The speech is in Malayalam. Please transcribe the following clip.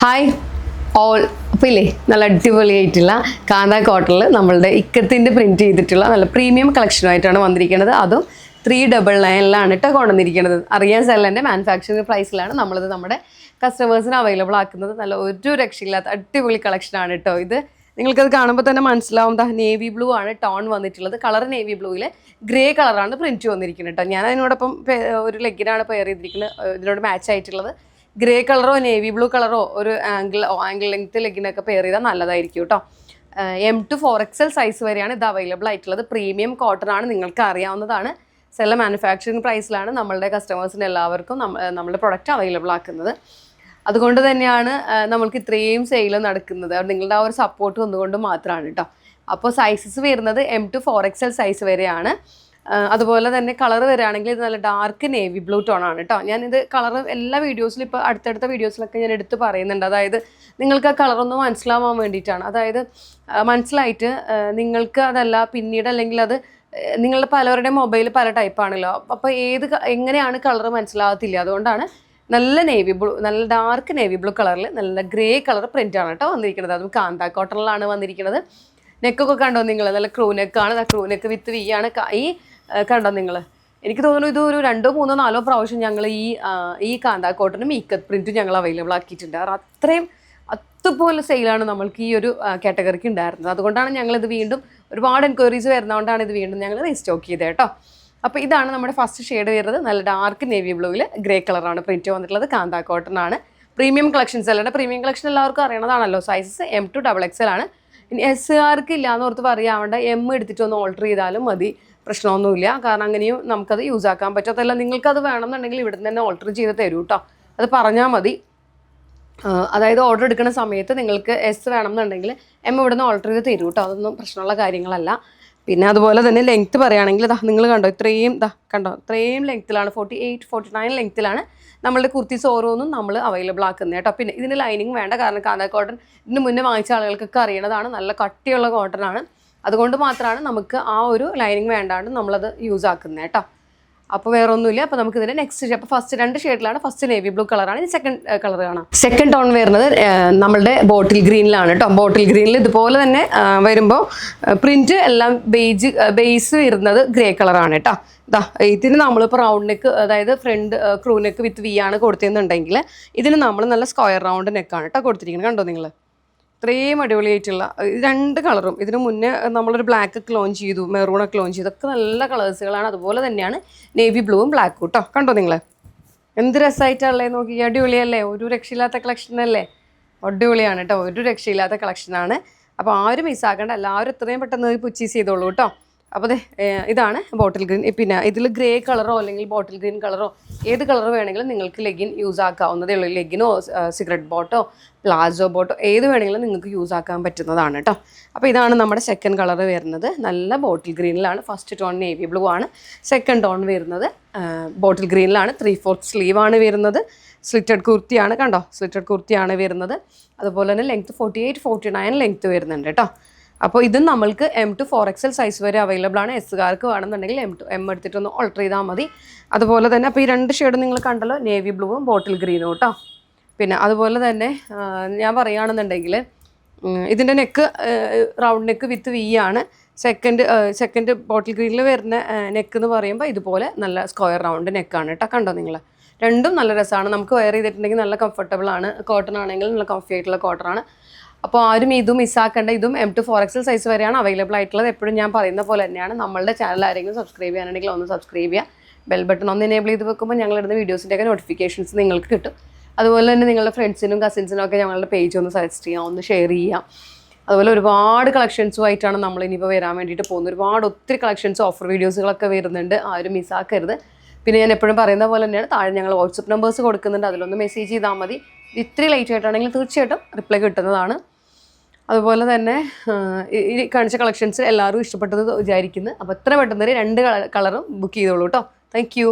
Hi all. അപ്പോൾ ഇല്ലേ നല്ല അടിപൊളിയായിട്ടുള്ള കാന്ത കോട്ടണിൽ നമ്മളുടെ ഇക്കത്തിൻ്റെ പ്രിൻറ്റ് ചെയ്തിട്ടുള്ള നല്ല പ്രീമിയം കളക്ഷനുമായിട്ടാണ് വന്നിരിക്കുന്നത്. അതും 399 കേട്ടോ കൊണ്ടുവന്നിരിക്കുന്നത്. അറിയാൻ സെല്ലൻ്റെ മാനുഫാക്ചറിങ് പ്രൈസിലാണ് നമ്മളിത് നമ്മുടെ കസ്റ്റമേഴ്സിന് അവൈലബിൾ ആക്കുന്നത്. നല്ല ഒരു രക്ഷയില്ലാത്ത അടിപൊളി കളക്ഷനാണ് കേട്ടോ ഇത്. നിങ്ങൾക്കത് കാണുമ്പോൾ തന്നെ മനസ്സിലാവും. നേവി ബ്ലൂ ആണ് ടോൺ വന്നിട്ടുള്ളത്. കളർ നേവി ബ്ലൂവിൽ ഗ്രേ കളറാണ് പ്രിൻറ്റ് വന്നിരിക്കുന്നത് കേട്ടോ. ഞാൻ അതിനോടൊപ്പം ഒരു ലെഗിനാണ് പെയർ ചെയ്തിരിക്കുന്നത്. ഇതിനോട് മാച്ച് ആയിട്ടുള്ളത് ഗ്രേ കളറോ നേവി ബ്ലൂ കളറോ ഒരു ആംഗിൾ ലെങ്ത് ലെഗിനൊക്കെ പെയർ ചെയ്താൽ നല്ലതായിരിക്കും കേട്ടോ. M to 4XL സൈസ് വരെയാണ് ഇത് അവൈലബിൾ ആയിട്ടുള്ളത്. പ്രീമിയം കോട്ടൺ ആണ്, നിങ്ങൾക്ക് അറിയാവുന്നതാണ്. സെല്ല മാനുഫാക്ചറിങ് പ്രൈസിലാണ് നമ്മളുടെ കസ്റ്റമേഴ്സിന് എല്ലാവർക്കും നമ്മുടെ പ്രൊഡക്റ്റ് അവൈലബിൾ ആക്കുന്നത്. അതുകൊണ്ട് തന്നെയാണ് നമ്മൾക്ക് ഇത്രയും സെയിൽ നടക്കുന്നത്. നിങ്ങളുടെ ആ ഒരു സപ്പോർട്ട് ഒന്നുകൊണ്ട് മാത്രമാണ് കേട്ടോ. അപ്പോൾ സൈസസ് വരുന്നത് M to 4XL സൈസ് വരെയാണ്. അതുപോലെ തന്നെ കളർ വരികയാണെങ്കിൽ ഇത് നല്ല ഡാർക്ക് നേവി ബ്ലൂ ടോൺ ആണ് കേട്ടോ. ഞാനിത് കളർ എല്ലാ വീഡിയോസിലും ഇപ്പോൾ അടുത്തടുത്ത വീഡിയോസിലൊക്കെ ഞാൻ എടുത്ത് പറയുന്നുണ്ട്. അതായത് നിങ്ങൾക്ക് ആ കളറൊന്ന് മനസ്സിലാവാൻ വേണ്ടിയിട്ടാണ്. അതായത് മനസ്സിലായിട്ട് നിങ്ങൾക്ക് അതല്ല പിന്നീട് അല്ലെങ്കിൽ അത് നിങ്ങളുടെ പലവരുടെ മൊബൈൽ പല ടൈപ്പാണല്ലോ. അപ്പോൾ എങ്ങനെയാണ് കളർ മനസ്സിലാകത്തില്ല. അതുകൊണ്ടാണ് നല്ല നേവി ബ്ലൂ, നല്ല ഡാർക്ക് നേവി ബ്ലൂ കളറിൽ നല്ല ഗ്രേ കളർ പ്രിൻ്റാണ് കേട്ടോ വന്നിരിക്കുന്നത്. അതും കാന്ത കോട്ടണിലാണ് വന്നിരിക്കുന്നത്. നെക്കൊക്കെ കണ്ടോ നിങ്ങൾ? നല്ല ക്രൂ നെക്കാണ്. ക്രൂ നെക്ക് വിത്ത് വി ആണ്. കണ്ടോ നിങ്ങൾ? എനിക്ക് തോന്നുന്നു ഇത് ഒരു 2, 3, 4 പ്രാവശ്യം ഞങ്ങൾ ഈ കാന്ത കോട്ടണും ഇക്കത്ത് പ്രിൻറ്റും ഞങ്ങൾ അവൈലബിൾ ആക്കിയിട്ടുണ്ട്. അത്രയും അതുപോലെ സെയിലാണ് നമ്മൾക്ക് ഈ ഒരു കാറ്റഗറിക്ക് ഉണ്ടായിരുന്നത്. അതുകൊണ്ടാണ് ഞങ്ങളിത് വീണ്ടും ഒരുപാട് എൻക്വയറീസ് വരുന്നതുകൊണ്ടാണ് ഇത് വീണ്ടും ഞങ്ങൾ റീസ്റ്റോക്ക് ചെയ്തത് കേട്ടോ. അപ്പോൾ ഇതാണ് നമ്മുടെ ഫസ്റ്റ് ഷെയ്ഡ് വരുന്നത്. നല്ല ഡാർക്ക് നേവി ബ്ലൂവിൽ ഗ്രേ കളറാണ് പ്രിൻറ്റ് വന്നിട്ടുള്ളത്. കാന്ത കോട്ടൺ ആണ്. പ്രീമിയം കളക്ഷൻസ് അല്ലാണ്ട് പ്രീമിയം കളക്ഷൻ എല്ലാവർക്കും അറിയണതാണല്ലോ. സൈസസ് M to XXL ആണ്. ഇനി SRക്ക് ഇല്ലയെന്ന് ഓർത്ത് പറയാവേണ്ട, M എടുത്തിട്ടൊന്ന് ഓൾട്ടർ ചെയ്താലും മതി, പ്രശ്നമൊന്നുമില്ല. കാരണം അങ്ങനെയും നമുക്കത് യൂസ് ആക്കാൻ പറ്റത്തല്ല. നിങ്ങൾക്കത് വേണമെന്നുണ്ടെങ്കിൽ ഇവിടെ നിന്ന് തന്നെ ഓൾട്ടർ ചെയ്ത് തരൂ കേട്ടോ. അത് പറഞ്ഞാൽ മതി. അതായത് ഓർഡർ എടുക്കുന്ന സമയത്ത് നിങ്ങൾക്ക് S വേണമെന്നുണ്ടെങ്കിൽ M ഇവിടെ നിന്ന് ഓൾട്ടർ ചെയ്ത് തരൂ കേട്ടോ. അതൊന്നും പ്രശ്നമുള്ള കാര്യങ്ങളല്ല. പിന്നെ അതുപോലെ തന്നെ ലെങ്ത്ത് പറയുകയാണെങ്കിൽ നിങ്ങൾ കണ്ടോ, ഇത്രയും ലെങ്ത്തിലാണ് 48, 49 ലെങ്ത്തിലാണ് നമ്മളുടെ കുർത്തീസ് ഓരോന്നും നമ്മൾ അവൈലബിൾ ആക്കുന്നത് കേട്ടോ. പിന്നെ ഇതിന് ലൈനിങ് വേണ്ട. കാരണം കാന്ത കോട്ടൺ ഇതിന് മുന്നേ വാങ്ങിച്ച ആളുകൾക്കൊക്കെ അറിയണതാണ്. നല്ല കട്ടിയുള്ള കോട്ടൺ ആണ്. അതുകൊണ്ട് മാത്രമാണ് നമുക്ക് ആ ഒരു ലൈനിങ് വേണ്ടാണ്ട് നമ്മളത് യൂസ് ആക്കുന്നത് കേട്ടോ. അപ്പോൾ വേറെ ഒന്നുമില്ല. അപ്പോൾ നമുക്ക് ഇതിൻ്റെ നെക്സ്റ്റ് അപ്പോൾ ഫസ്റ്റ് 2 ഷെയ്ഡിലാണ്. ഫസ്റ്റ് നേവി ബ്ലൂ കളറാണ്. ഇത് സെക്കൻഡ് കളർ കാണാം. സെക്കൻഡ് ടോൺ വരുന്നത് നമ്മളുടെ ബോട്ടിൽ ഗ്രീനിലാണ് കേട്ടോ. ബോട്ടിൽ ഗ്രീനിൽ ഇതുപോലെ തന്നെ വരുമ്പോൾ പ്രിൻറ്റ് എല്ലാം ബേസ് വരുന്നത് ഗ്രേ കളറാണ് കേട്ടോ. ഇതിന് നമ്മളിപ്പോൾ റൗണ്ട് നെക്ക്, അതായത് ഫ്രണ്ട് ക്രൂ നെക്ക് വിത്ത് വി ആണ് കൊടുത്തിരുന്നുണ്ടെങ്കിൽ ഇതിന് നമ്മൾ നല്ല സ്ക്വയർ റൗണ്ട് നെക്കാണ് കേട്ടോ കൊടുത്തിരിക്കുന്നത്. കണ്ടോ നിങ്ങൾ? ഇത്രയും അടിപൊളിയായിട്ടുള്ള 2 കളറും. ഇതിന് മുന്നേ നമ്മളൊരു ബ്ലാക്ക് ഒക്കെ ലോഞ്ച് ചെയ്തു, മെറൂണൊക്കെ ലോഞ്ച് ചെയ്തു. ഒക്കെ നല്ല കളേഴ്സുകളാണ്. അതുപോലെ തന്നെയാണ് നേവി ബ്ലൂവും ബ്ലാക്കും കേട്ടോ. കണ്ടോ നിങ്ങൾ? എന്ത് രസമായിട്ടല്ലേ നോക്കി? അടിപൊളിയല്ലേ? ഒരു രക്ഷയില്ലാത്ത കളക്ഷനല്ലേ? അടിപൊളിയാണ് കേട്ടോ. ഒരു രക്ഷയില്ലാത്ത കളക്ഷനാണ്. അപ്പോൾ ആരും മിസ്സാക്കേണ്ട. എല്ലാവരും എത്രയും പെട്ടെന്ന് പർച്ചേസ് ചെയ്തോളൂ കേട്ടോ. അപ്പോൾ ഇതാണ് ബോട്ടിൽ ഗ്രീൻ. പിന്നെ ഇതിൽ ഗ്രേ കളറോ അല്ലെങ്കിൽ ബോട്ടിൽ ഗ്രീൻ കളറോ ഏത് കളർ വേണമെങ്കിലും നിങ്ങൾക്ക് ലെഗിൻ യൂസ് ആക്കാവുന്നതേ ഉള്ളൂ. ലെഗിനോ സിഗരറ്റ് ബോട്ടോ പ്ലാസോ ബോട്ടോ ഏത് വേണമെങ്കിലും നിങ്ങൾക്ക് യൂസ് ആക്കാൻ പറ്റുന്നതാണ് കേട്ടോ. അപ്പോൾ ഇതാണ് നമ്മുടെ സെക്കൻഡ് കളർ വരുന്നത്. നല്ല ബോട്ടിൽ ഗ്രീനിലാണ്. ഫസ്റ്റ് ടോൺ നേവി ബ്ലൂ ആണ്. സെക്കൻഡ് ടോൺ വരുന്നത് ബോട്ടിൽ ഗ്രീനിലാണ്. 3/4 സ്ലീവാണ് വരുന്നത്. സ്ലിറ്റഡ് കുർത്തിയാണ്. കണ്ടോ? സ്ലിറ്റഡ് കുർത്തിയാണ് വരുന്നത്. അതുപോലെ തന്നെ ലെങ്ത്ത് 48, 49 ലെങ്ത്ത് വരുന്നുണ്ട് കേട്ടോ. അപ്പോൾ ഇതും നമ്മൾക്ക് M to 4XL സൈസ് വരെ അവൈലബിൾ ആണ്. എസ്സുകാർക്ക് വേണമെന്നുണ്ടെങ്കിൽ M എടുത്തിട്ടൊന്ന് ഓൾട്ടർ ചെയ്താൽ മതി. അതുപോലെ തന്നെ അപ്പോൾ ഈ 2 ഷെയ്ഡ് നിങ്ങൾ കണ്ടല്ലോ, നേവി ബ്ലൂവും ബോട്ടിൽ ഗ്രീനും കേട്ടോ. പിന്നെ അതുപോലെ തന്നെ ഞാൻ പറയുകയാണെന്നുണ്ടെങ്കിൽ ഇതിൻ്റെ നെക്ക് റൗണ്ട് നെക്ക് വിത്ത് വി ആണ്. സെക്കൻഡ് ബോട്ടിൽ ഗ്രീനിൽ വരുന്ന നെക്ക് എന്ന് പറയുമ്പോൾ ഇതുപോലെ നല്ല സ്ക്വയർ റൗണ്ട് നെക്കാണ് കേട്ടോ. കണ്ടോ നിങ്ങൾ? രണ്ടും നല്ല രസമാണ്. നമുക്ക് വെയർ ചെയ്തിട്ടുണ്ടെങ്കിൽ നല്ല കംഫർട്ടബിൾ ആണ്. കോട്ടൺ ആണെങ്കിൽ നല്ല കംഫി ആയിട്ടുള്ള കോട്ടൺ ആണ്. അപ്പോൾ ആരും ഇതും മിസ്സാക്കേണ്ട. ഇതും M to 4XL സൈസ് വരെയാണ് അവൈലബിൾ ആയിട്ടുള്ളത്. എപ്പോഴും ഞാൻ പറയുന്ന പോലെ തന്നെയാണ്. നമ്മളുടെ ചാനൽ ആരെങ്കിലും സബ്സ്ക്രൈബ് ചെയ്യാനുണ്ടെങ്കിൽ ഒന്ന് സബ്സ്ക്രൈബ് ചെയ്യുക. ബെൽ ബട്ടൺ ഒന്ന് എനേബിൾ ചെയ്ത് വെക്കുമ്പോൾ ഞങ്ങളിടുന്ന വീഡിയോസിൻ്റെയൊക്കെ നോട്ടിഫിക്കേഷൻസ് നിങ്ങൾക്ക് കിട്ടും. അതുപോലെ തന്നെ നിങ്ങളുടെ ഫ്രണ്ട്സിനും കസിൻസിനും ഒക്കെ ഞങ്ങളുടെ പേജ് ഒന്ന് സജസ്റ്റ് ചെയ്യാം, ഒന്ന് ഷെയർ ചെയ്യാം. അതുപോലെ ഒരുപാട് കളക്ഷൻസുമായിട്ടാണ് നമ്മൾ ഇനിയിപ്പോൾ വരാൻ വേണ്ടിയിട്ട് പോകുന്നത്. ഒത്തിരി കളക്ഷൻസ് ഓഫർ വീഡിയോസുകളൊക്കെ വരുന്നുണ്ട്. ആരും മിസ്സാക്കരുത്. പിന്നെ ഞാൻ എപ്പോഴും പറയുന്ന പോലെ തന്നെയാണ്, താഴെ ഞങ്ങൾ വാട്സപ്പ് നമ്പേഴ്സ് കൊടുക്കുന്നുണ്ട്. അതിലൊന്ന് മെസ്സേജ് ചെയ്താൽ മതി. ഇത്തിരി ലൈറ്റ് ആയിട്ടാണെങ്കിൽ തീർച്ചയായിട്ടും റിപ്ലൈ കിട്ടുന്നതാണ്. അതുപോലെ തന്നെ ഈ കാണിച്ച കളക്ഷൻസ് എല്ലാവരും ഇഷ്ടപ്പെട്ടത് വിചാരിക്കുന്നു. അപ്പോൾ എത്ര പെട്ടെന്ന് 2 കളറും ബുക്ക് ചെയ്തോളൂ കേട്ടോ. Thank you.